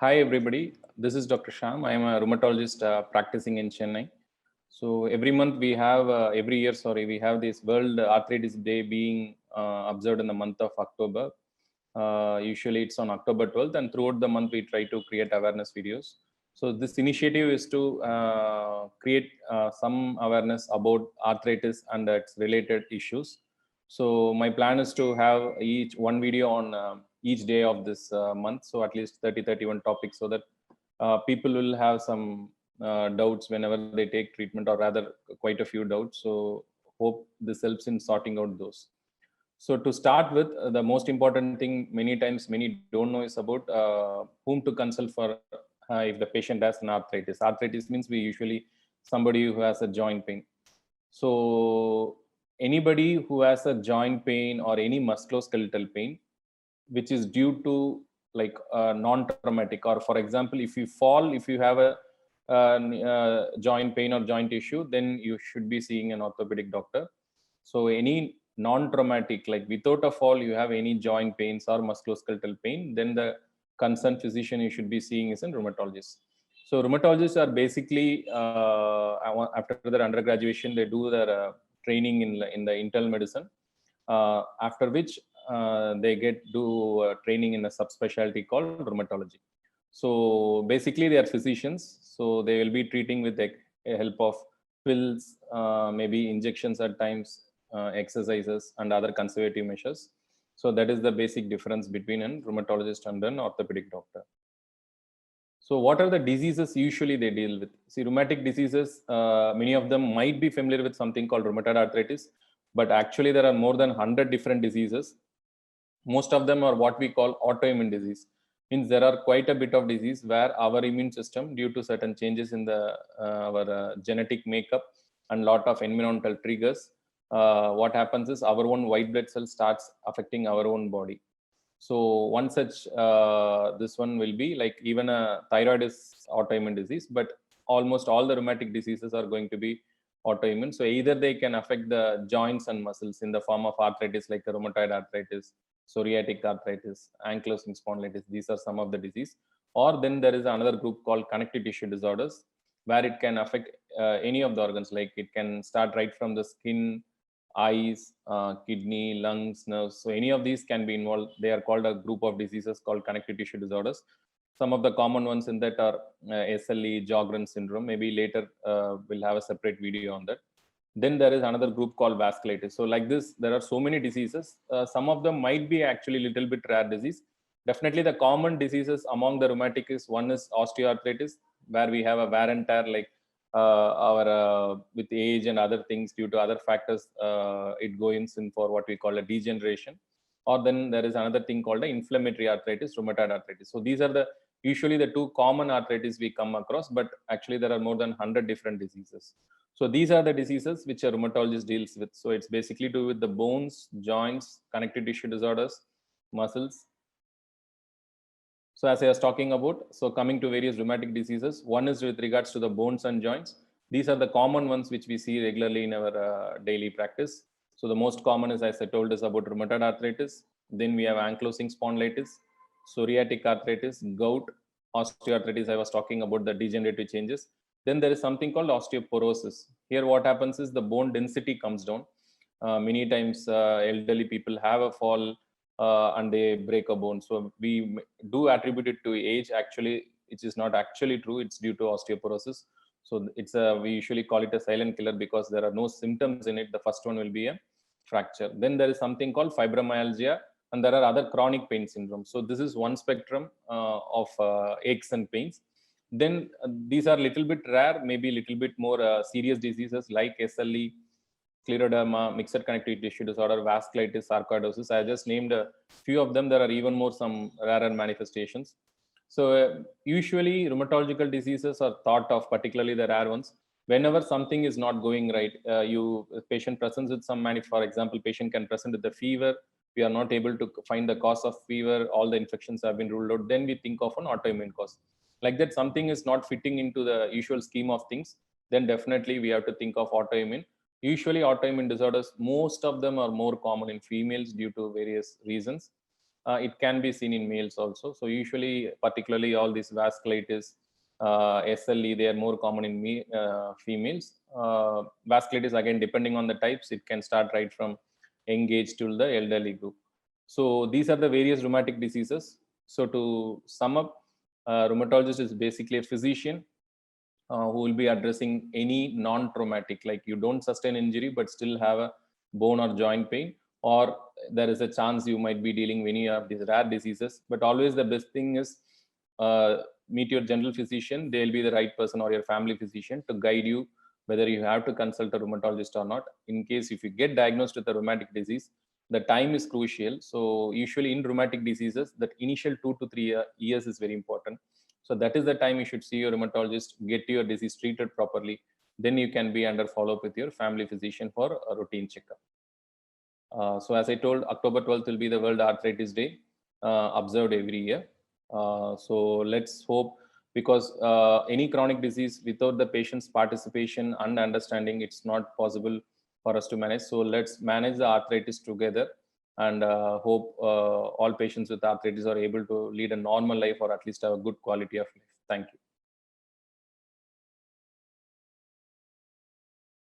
Hi everybody, this is Dr. Sham. I am a rheumatologist practicing in Chennai. So every year, we have this World Arthritis Day being observed in the month of October. Usually it's on October 12th, and throughout the month we try to create awareness videos. So this initiative is to create some awareness about arthritis and its related issues. So my plan is to have each one video on each day of this month. So at least 31 topics, so that people will have some doubts whenever they take treatment, or rather quite a few doubts. So hope this helps in sorting out those. So to start with, the most important thing many times many don't know is about whom to consult for if the patient has an arthritis. Arthritis means we usually somebody who has a joint pain. So anybody who has a joint pain or any musculoskeletal pain, which is due to like non-traumatic, or for example, if you fall, if you have a joint pain or joint issue, then you should be seeing an orthopedic doctor. So any non-traumatic, like without a fall, you have any joint pains or musculoskeletal pain, then the concerned physician you should be seeing is a rheumatologist. So rheumatologists are basically after their undergraduation, they do their training in the internal medicine, after which they get do training in a subspecialty called rheumatology. So basically, they are physicians. So they will be treating with the help of pills, maybe injections at times, exercises, and other conservative measures. So that is the basic difference between a rheumatologist and an orthopedic doctor. So what are the diseases usually they deal with? See, rheumatic diseases, many of them might be familiar with something called rheumatoid arthritis, but actually there are more than 100 different diseases. Most of them are what we call autoimmune disease. Means there are quite a bit of disease where our immune system, due to certain changes in the our genetic makeup and lot of environmental triggers, what happens is our own white blood cell starts affecting our own body. So one such this one will be like, even a thyroid is autoimmune disease, but almost all the rheumatic diseases are going to be autoimmune. So either they can affect the joints and muscles in the form of arthritis, like rheumatoid arthritis, psoriatic arthritis, ankylosing spondylitis. These are some of the disease. Or then there is another group called connective tissue disorders, where it can affect any of the organs. Like it can start right from the skin, eyes, kidney, lungs, nerves. So any of these can be involved. They are called a group of diseases called connective tissue disorders. Some of the common ones in that are SLE, Sjogren syndrome. Maybe later we'll have a separate video on that. Then there is another group called vasculitis. So like this, there are so many diseases. Some of them might be actually little bit rare disease. Definitely the common diseases among the rheumatic is, one is osteoarthritis, where we have a wear and tear, like our with age and other things, due to other factors, it goes in for what we call a degeneration. Or then there is another thing called the inflammatory arthritis, rheumatoid arthritis. So these are the usually the two common arthritis we come across, but actually there are more than 100 different diseases. So these are the diseases which a rheumatologist deals with. So it's basically to do with the bones, joints, connective tissue disorders, muscles. So as I was talking about, so coming to various rheumatic diseases, one is with regards to the bones and joints. These are the common ones which we see regularly in our daily practice. So the most common is, as I told, is about rheumatoid arthritis. Then we have ankylosing spondylitis, psoriatic arthritis, gout, osteoarthritis. I was talking about the degenerative changes. Then there is something called osteoporosis. Here what happens is the bone density comes down. Many times elderly people have a fall and they break a bone. So we do attribute it to age. Actually, it is not actually true. It's due to osteoporosis. So it's a, we usually call it a silent killer because there are no symptoms in it. The first one will be a fracture. Then there is something called fibromyalgia, and there are other chronic pain syndromes. So this is one spectrum of aches and pains. Then these are little bit rare, maybe little bit more serious diseases like SLE, scleroderma, mixed connective tissue disorder, vasculitis, sarcoidosis. I just named a few of them. There are even more some rarer manifestations. So usually rheumatological diseases are thought of, particularly the rare ones, whenever something is not going right. Patient presents with some for example, patient can present with the fever. We are not able to find the cause of fever. All the infections have been ruled out. Then we think of an autoimmune cause. Like that, something is not fitting into the usual scheme of things. Then definitely we have to think of autoimmune. Usually autoimmune disorders, most of them are more common in females due to various reasons. it can be seen in males also. So usually, particularly all these vasculitis, SLE, they are more common in females. Vasculitis, again, depending on the types, it can start right from young age till the elderly group. So these are the various rheumatic diseases. So to sum up, rheumatologist is basically a physician who will be addressing any non-traumatic, like you don't sustain injury but still have a bone or joint pain, or there is a chance you might be dealing with any of these rare diseases. But always the best thing is meet your general physician. They'll be the right person, or your family physician, to guide you whether you have to consult a rheumatologist or not. In case if you get diagnosed with a rheumatic disease, the time is crucial. So usually in rheumatic diseases, that initial 2 to 3 years is very important. So that is the time you should see your rheumatologist, get your disease treated properly. Then you can be under follow-up with your family physician for a routine checkup. So as I told, October 12th will be the World Arthritis Day, observed every year. So let's hope, because any chronic disease without the patient's participation and understanding, it's not possible for us to manage. So let's manage the arthritis together, and hope all patients with arthritis are able to lead a normal life, or at least have a good quality of life. Thank you.